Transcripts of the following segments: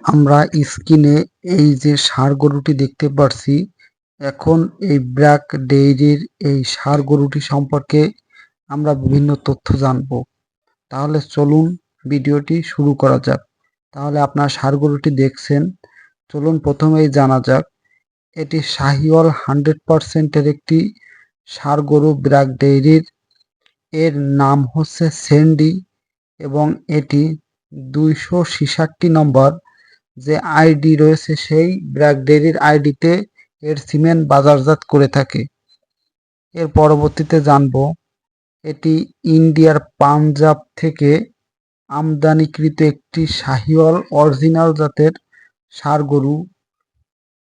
আমরা স্ক্রিনে এই যে ষাঁড় গরুটি দেখতে পারছি, এখন এই ব্র্যাক ডেইরির এই ষাঁড় গরুটি সম্পর্কে আমরা বিভিন্ন তথ্য জানবো। তাহলে চলুন ভিডিওটি শুরু করা যাক। তাহলে আপনার ষাঁড় গরুটি দেখছেন, চলুন প্রথমেই জানা যাক এটি শাহিওয়াল 100% এর একটি ষাঁড় গরু ব্র্যাক ডেইরির। এর নাম হচ্ছে স্যান্ডি এবং এটি 266 নম্বর যে আইডি রয়েছে সেই ব্র্যাক ডেইরির আইডিতে এর সিমেন্ট বাজারজাত করে থাকে। এর পরবর্তীতে জানব এটি ইন্ডিয়ার পাঞ্জাব থেকে আমদানিকৃত একটি শাহিওয়াল অরিজিনাল জাতের ষাঁড় গরু।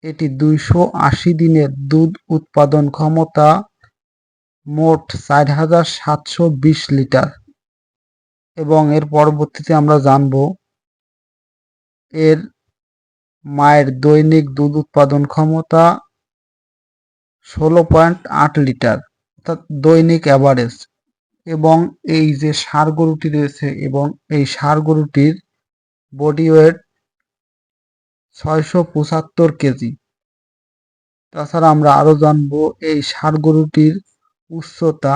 এটি 280 দিনের দুধ উৎপাদন ক্ষমতা মোট 4720 লিটার। এবং এর পরবর্তীতে আমরা জানব এর মায়ের দৈনিক দুধ উৎপাদন ক্ষমতা 16.8 লিটার, অর্থাৎ দৈনিক অ্যাভারেজ। এবং এই যে ষাঁড় গরুটি রয়েছে এবং এই ষাঁড় গরুটির বডি ওয়েট 675 কেজি। তাছাড়া আমরা আরও জানব এই ষাঁড় গরুটির উচ্চতা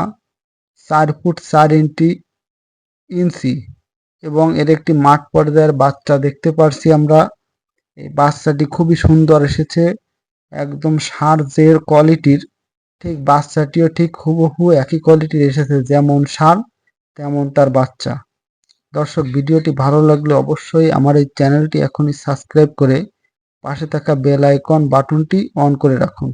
4 ফুট 4 ইঞ্চি এবং এর একটি মাঠ পর্যায়ের বাচ্চা দেখতে পারছি আমরা। এই বাচ্চাটি খুবই সুন্দর এসেছে, একদম ষাঁড় যে কোয়ালিটির ঠিক বাচ্চাটিও ঠিক হুবহু একই কোয়ালিটির এসেছে, যেমন ষাঁড় তেমন তার বাচ্চা। দর্শক, ভিডিওটি ভালো লাগলে অবশ্যই আমার এই চ্যানেলটি এখনই সাবস্ক্রাইব করে পাশে থাকা বেল আইকন বাটনটি অন করে রাখুন।